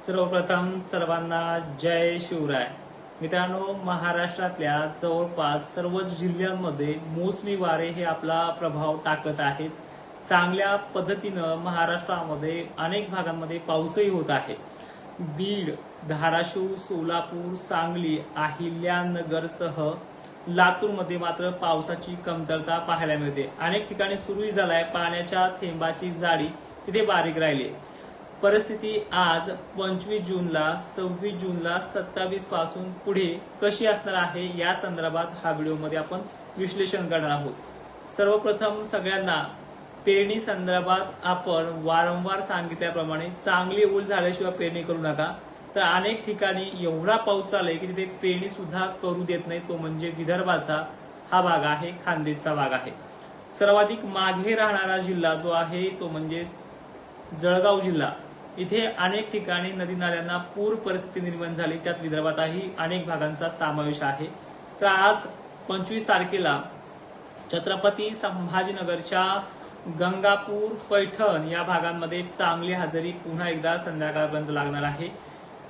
सर्वप्रथम सर्वांना जय शिवराय। मित्रांनो, महाराष्ट्रातल्या जवळपास सर्वच जिल्ह्यांमध्ये मोसमी वारे हे आपला प्रभाव टाकत आहेत। चांगल्या पद्धतीनं महाराष्ट्रामध्ये अनेक भागांमध्ये पाऊसही होत आहे। बीड, धाराशिव, सोलापूर, सांगली, अहिल्यानगरसह लातूरमध्ये मात्र पावसाची कमतरता पाहायला मिळते। अनेक ठिकाणी सुरूही झालाय पाण्याच्या थेंबाची जाडी तिथे बारीक राहिली। परिस्थिती आज 25 जूनला, 26 जूनला, 27 पासून पुढे कशी असणार आहे या संदर्भात हा व्हिडिओमध्ये आपण विश्लेषण करणार आहोत। सर्वप्रथम सगळ्यांना पेरणी संदर्भात आपण वारंवार सांगितल्याप्रमाणे चांगली ओल झाल्याशिवाय पेरणी करू नका। तर अनेक ठिकाणी एवढा पाऊस चाललाय की तिथे पेरणी सुद्धा करू देत नाही। तो म्हणजे विदर्भाचा हा भाग आहे, खानदेशचा भाग आहे। सर्वाधिक मागे राहणारा जिल्हा जो आहे तो म्हणजे जळगाव जिल्हा। इथे अनेक ठिकाणी नदी नाल्यांना पूर परिस्थिती निर्माण झाली, त्यात विदर्भातही अनेक भागांचा समावेश आहे। तर आज 25 तारखेला छत्रपती संभाजीनगरच्या गंगापूर, पैठण या भागांमध्ये चांगली हजेरी पुन्हा एकदा संध्याकाळपर्यंत लागणार आहे।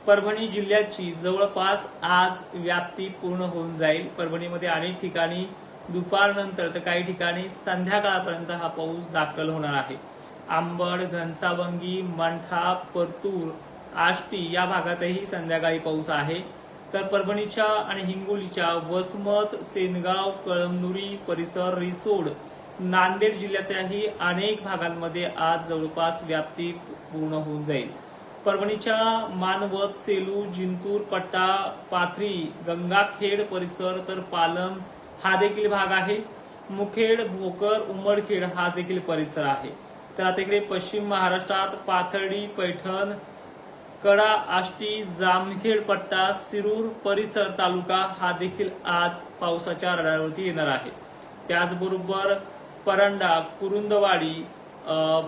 परभणी जिल्ह्याची जवळपास आज व्याप्ती पूर्ण होऊन जाईल। परभणीमध्ये अनेक ठिकाणी दुपारनंतर तर काही ठिकाणी संध्याकाळपर्यंत हा पाऊस दाखल होणार आहे। आंबड, घनसावंगी, मंठा, परतूर, आष्टी या भागातही संध्याकाळी पाऊस आहे। तर परभणीच्या आणि हिंगोलीच्या वसमत, सेनगाव, कळमनुरी परिसर, रिसोड, नांदेड जिल्ह्याच्याही अनेक भागांमध्ये आज जवळपास व्याप्ती पूर्ण होऊन जाईल। परभणीच्या मानवत, सेलू, जिंतूर पट्टा, पाथरी, गंगाखेड परिसर तर पालम हा देखील भाग आहे। मुखेड, भोकर, उमरखेड हा देखील परिसर आहे। तर आता इकडे पश्चिम महाराष्ट्रात पाथर्डी, पैठण, कडा, आष्टी, जामखेड पट्टा, शिरूर परिसर तालुका हा देखील आज पावसाच्या रडारवरती येणार आहे। त्याचबरोबर परंडा, कुरुंदवाडी,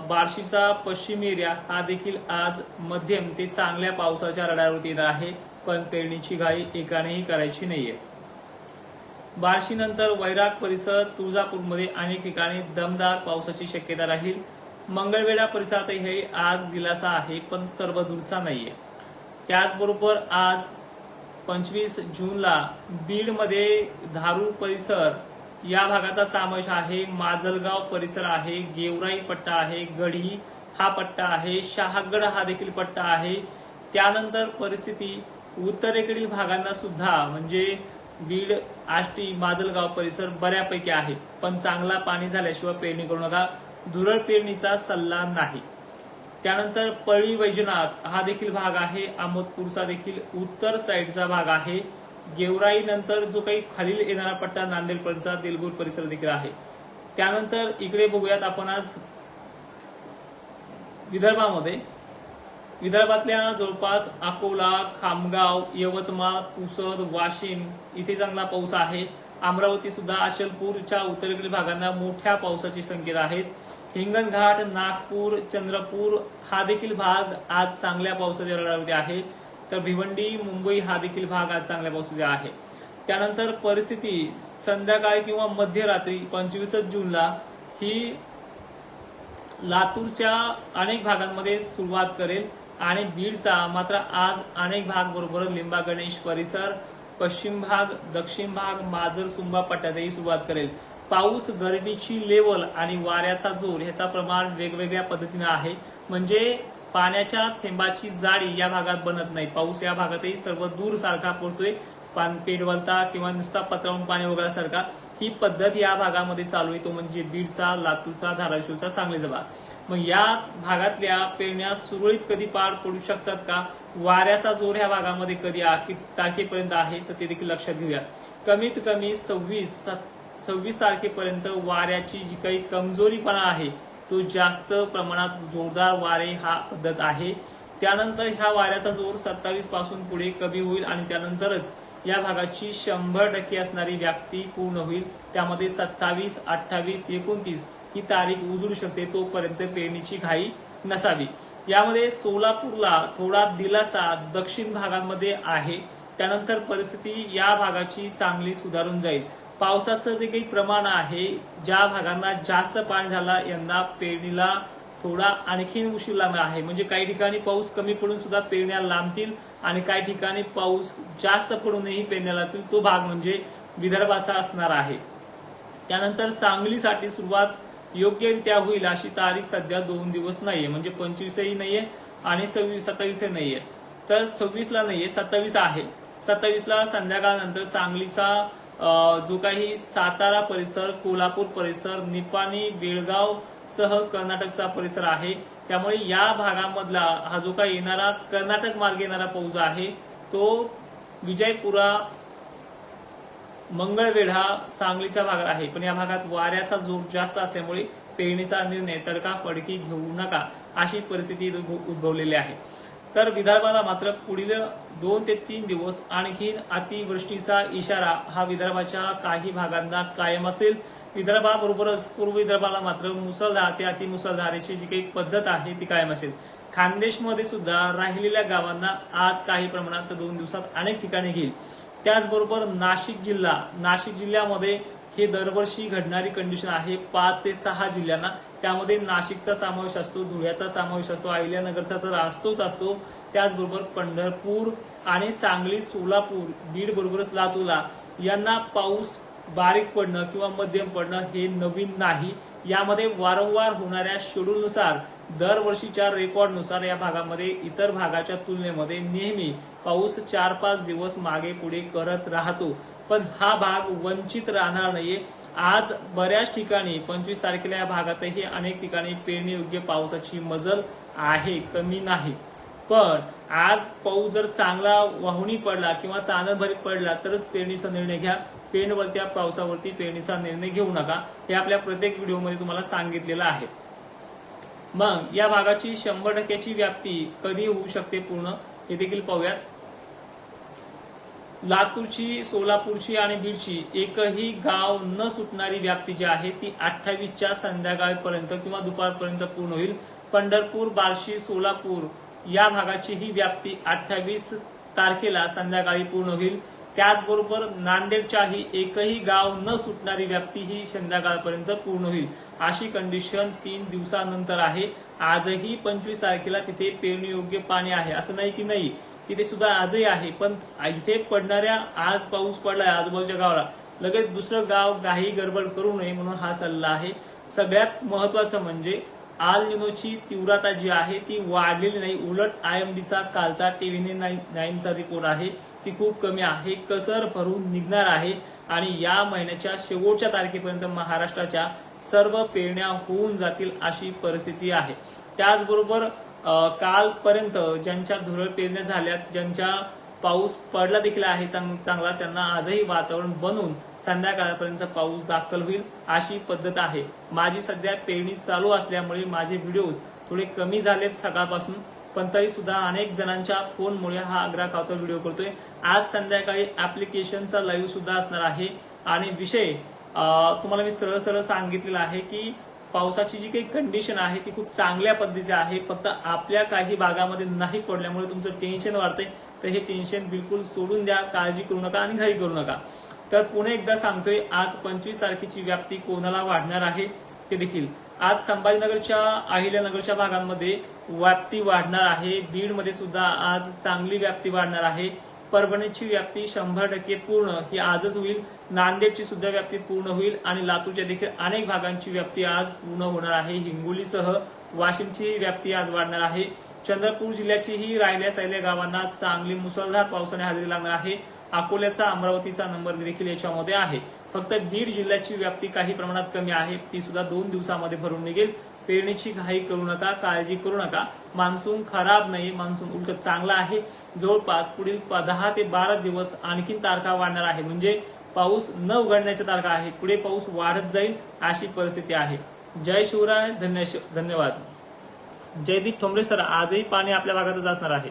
बार्शीचा पश्चिम एरिया हा देखील आज मध्यम ते चांगल्या पावसाच्या रडारवरती येणार आहे। पण पेरणीची घाई एकानेही करायची नाहीये। बार्शी नंतर वैराग परिसर, तुळजापूरमध्ये अनेक ठिकाणी दमदार पावसाची शक्यता राहील। मंगळवेढा परिसरातही आज दिलासा आहे, पण सर्व दूरचा नाहीये। त्याचबरोबर आज 25 जूनला बीडमध्ये धारूर परिसर या भागाचा समावेश आहे। माजलगाव परिसर आहे, गेवराई पट्टा आहे, गढी हा पट्टा आहे, शहागड हा देखील पट्टा आहे। त्यानंतर परिस्थिती उत्तरेकडील भागांना सुद्धा म्हणजे बीड, आष्टी, माजलगाव परिसर बऱ्यापैकी आहे, पण चांगला पाणी झाल्याशिवाय पेरणी करू नका। धुरळ पेरणीचा सल्ला नाही। त्यानंतर पळी, वैजनाथ हा देखील भाग आहे। अहमदपूरचा देखील उत्तर साईडचा भाग आहे। गेवराई नंतर जो काही खालील येणारा पट्टा नांदेडपर्यंतचा देलगूर परिसर देखील आहे। त्यानंतर इकडे बघूयात आपण आज विदर्भातल्या जवळपास अकोला, खामगाव, यवतमाळ, पुसद, वाशिम इथे चांगला पाऊस आहे। अमरावती सुद्धा, अचलपूरच्या उत्तरेकडील भागांना मोठ्या पावसाची संकेत आहेत। हिंगणघाट, नागपूर, चंद्रपूर हा देखील भाग आज चांगल्या पावसाच्या रडारवरती आहे। तर भिवंडी, मुंबई हा देखील भाग आज चांगल्या पावसाचा आहे। त्यानंतर परिस्थिती संध्याकाळी किंवा मध्यरात्री 25 जूनला ही लातूरच्या अनेक भागांमध्ये सुरुवात करेल आणि बीडचा मात्र आज अनेक भाग बरोबर लिंबा गणेश परिसर, पश्चिम भाग, दक्षिण भाग, माजर सुंबा पट्ट्यातही सुरुवात करेल। पाऊस, गरमीची लेवल आणि वाऱ्याचा जोर ह्याचा प्रमाण वेगवेगळ्या पद्धतीने आहे। म्हणजे पाण्याच्या थेंबाची जाडी या भागात बनत नाही। पाऊस या भागातही सर्व दूर सारखा पडतोय, पेडवलता किंवा नुसता पत्रावून पाणी वगळल्यासारखा ही पद्धत या भागामध्ये चालू आहे। तो म्हणजे बीडचा, लातूरचा, धाराशिवचा, सांगलीचा भाग। मग या भागातल्या पेरण्या सुरळीत कधी पार पडू शकतात का? वाऱ्याचा जोर या भागामध्ये कधी किती तारखेपर्यंत आहे तर ते देखील लक्षात घेऊया। कमीत कमी 26 तारखेपर्यंत वाऱ्याची जी काही कमजोरीपणा आहे तो जास्त प्रमाणात जोरदार वारे हा पद्धत आहे। त्यानंतर ह्या वाऱ्याचा जोर 27 पासून पुढे कमी होईल आणि त्यानंतरच या भागाची 100% असणारी व्याप्ती पूर्ण होईल। त्यामध्ये 27, 28, 29 ही तारीख उजळू शकते। तोपर्यंत पेरणीची घाई नसावी। यामध्ये सोलापूरला थोडा दिलासा दक्षिण भागांमध्ये आहे। त्यानंतर परिस्थिती या भागाची चांगली सुधारून जाईल। पावसाचं जे काही प्रमाण आहे, ज्या भागांना जास्त पाणी झाला यंदा पेरणीला थोडा आणखीन उशीर लागणार आहे. म्हणजे काही ठिकाणी पाऊस कमी पडून सुद्धा पेरण्या लांबतील आणि काही ठिकाणी पाऊस जास्त पडूनही पेरण्या लागतील. तो भाग म्हणजे विदर्भाचा असणार आहे. त्यानंतर सांगलीसाठी सुरुवात योग्यरित्या होईल अशी तारीख सध्या 2 दिवस नाहीये. म्हणजे 25ही नाहीये आणि 27 नाहीये. तर 26ला नाहीये, 27 आहे. 27ला संध्याकाळनंतर सांगलीचा जो काही सातारा परिसर, कोल्हापूर परिसर, निपाणी, बेळगाव सह कर्नाटकचा परिसर आहे. त्यामुळे या भागामधला हा जो काही येणारा कर्नाटक मार्गे येणारा पाऊस आहे तो विजयपुरा, मंगळवेढा, सांगलीच्या भागात आहे. पण या भागात वाऱ्याचा जोर जास्त असल्यामुळे पेरणीचा निर्णय तडकाफडकी घेऊ नका अशी परिस्थिती उद्भवलेली आहे. तर विदर्भाला मात्र पुढील 2 ते 3 दिवस आणखीन अतिवृष्टीचा इशारा हा विदर्भाच्या काही भागांना कायम असेल. विदर्भाबरोबरच पूर्व विदर्भाला मात्र मुसळधार ते अतिमुसळधारेची जी काही पद्धत आहे ती कायम असेल. खानदेशमध्ये सुद्धा राहिलेल्या गावांना आज काही प्रमाणात 2 दिवसात अनेक ठिकाणी घेईल. त्याचबरोबर नाशिक जिल्ह्यामध्ये हे दरवर्षी घडणारी कंडिशन आहे. 5 ते 6 जिल्ह्यांना, त्यामध्ये नाशिकचा समावेश असतो, धुळ्याचा समावेश असतो, अहिल्यानगरचा तर असतो. त्याचबरोबर पंढरपूर आणि सांगली, सोलापूर, बीड बरोबरच लातूरला यांना पाऊस बारीक पडणं किंवा मध्यम पडणं हे नवीन नाही. यामध्ये वारंवार होणाऱ्या शेड्यूलनुसार, दरवर्षीच्या रेकॉर्डनुसार या भागामध्ये इतर भागाच्या तुलनेमध्ये नेहमी पाऊस 4-5 दिवस मागे पुढे करत राहतो. पण हा भाग वंचित राहणार नाहीये. आज बऱ्याच ठिकाणी 25 तारखेला या भागातही अनेक ठिकाणी पेरणीयोग्य पावसाची मजल आहे, कमी नाही. पण आज पाऊस जर चांगला वाहुनी पडला किंवा चांदणभरी पडला तरच पेरणीचा निर्णय घ्या. पेरणीवरती पावसावरती पेरणीचा निर्णय घेऊ नका. हे आपल्या प्रत्येक व्हिडिओमध्ये तुम्हाला सांगितलेलं आहे. मग या भागाची 100% व्याप्ती कधी होऊ शकते पूर्ण हे देखील पाहूयात. लातूरची, सोलापूरची आणि बीडची एकही गाव न सुटणारी व्याप्ती जी आहे ती 28च्या संध्याकाळपर्यंत किंवा दुपारपर्यंत पूर्ण होईल. पंढरपूर, बार्शी, सोलापूर या भागाची ही व्याप्ती 28 तारखेला संध्याकाळी पूर्ण होईल. त्याचबरोबर नांदेडच्याही एकही गाव न सुटणारी व्याप्ती ही संध्याकाळपर्यंत पूर्ण होईल. अशी कंडिशन 3 दिवसानंतर आहे. आजही 25 तारखेला तिथे पेरणीयोग्य पाणी आहे, असं नाही की नाही, तिथे सुद्धा आजही आहे. पण इथे पडणाऱ्या, आज पाऊस पडलाय आजूबाजूच्या गावाला, लगेच दुसरं गाव घाई गडबड करू नये म्हणून हा सल्ला आहे. सगळ्यात महत्वाचं म्हणजे आल निनोची तीव्रता जी आहे ती वाढलेली नाही. उलट IMDचा कालचा TV9चा रिपोर्ट आहे ती खूप कमी आहे, कसर भरून निघणार आहे. आणि या महिन्याच्या शेवटच्या तारखेपर्यंत महाराष्ट्राच्या सर्व पेरण्या होऊन जातील अशी परिस्थिती आहे. त्याचबरोबर कालपर्यंत ज्यांच्या धुरळ पेरण्या झाल्यात, ज्यांच्या पाऊस पडला देखील आहे चांगला, त्यांना आजही वातावरण बनवून संध्याकाळपर्यंत पाऊस दाखल होईल अशी पद्धत आहे. माझी सध्या पेरणी चालू असल्यामुळे माझे व्हिडिओज थोडे कमी झालेत सकाळपासून, पण तरी सुद्धा अनेक जणांच्या फोनमुळे हा आग्रह खातर व्हिडिओ करतोय. आज संध्याकाळी ऍप्लिकेशनचा लाईव्ह सुद्धा असणार आहे आणि विषय तुम्हाला मी सरळ सांगितलेला आहे की पावसाची जी काही कंडिशन आहे ती खूप चांगल्या पद्धतीची आहे. फक्त आपल्या काही भागामध्ये नाही पडल्यामुळे तुमचं टेन्शन वाढतंय. तर हे टेन्शन बिलकुल सोडून द्या, काळजी करू नका आणि घाई करू नका. तर पुन्हा एकदा सांगतोय, आज 25 तारखेची व्याप्ती कोणाला वाढणार आहे ते देखील. आज संभाजीनगरच्या, अहिल्यानगरच्या भागांमध्ये व्याप्ती वाढणार आहे. बीडमध्ये सुद्धा आज चांगली व्याप्ती वाढणार आहे. परभणीची व्याप्ती 100% पूर्ण ही आजच होईल. नांदेडची सुद्धा व्याप्ती पूर्ण होईल आणि लातूरच्या देखील अनेक भागांची व्याप्ती आज पूर्ण होणार आहे. हिंगोलीसह वाशिमची व्याप्ती आज वाढणार आहे. चंद्रपूर जिल्ह्याचीही राहिल्या गावांना चांगली मुसळधार पावसाने हजेरी लागणार आहे. अकोल्याचा, अमरावतीचा नंबर देखील याच्यामध्ये आहे. फक्त बीड जिल्ह्याची व्याप्ती काही प्रमाणात कमी आहे, ती सुद्धा 2 दिवसामध्ये भरून निघेल. पेरणीची घाई करू नका, काळजी करू नका. मान्सून खराब नाही, मान्सून उलट चांगला आहे. जवळपास पुढील 10 ते 12 दिवस आणखीन तारखा वाढणार आहे. म्हणजे पाऊस न उघडण्याच्या तारखा आहे. पुढे पाऊस वाढत जाईल अशी परिस्थिती आहे. जय शिवराय, धन्यवाद. जयदीप ठोंबरे सर, आजही पाणी आपल्या भागातच असणार आहे.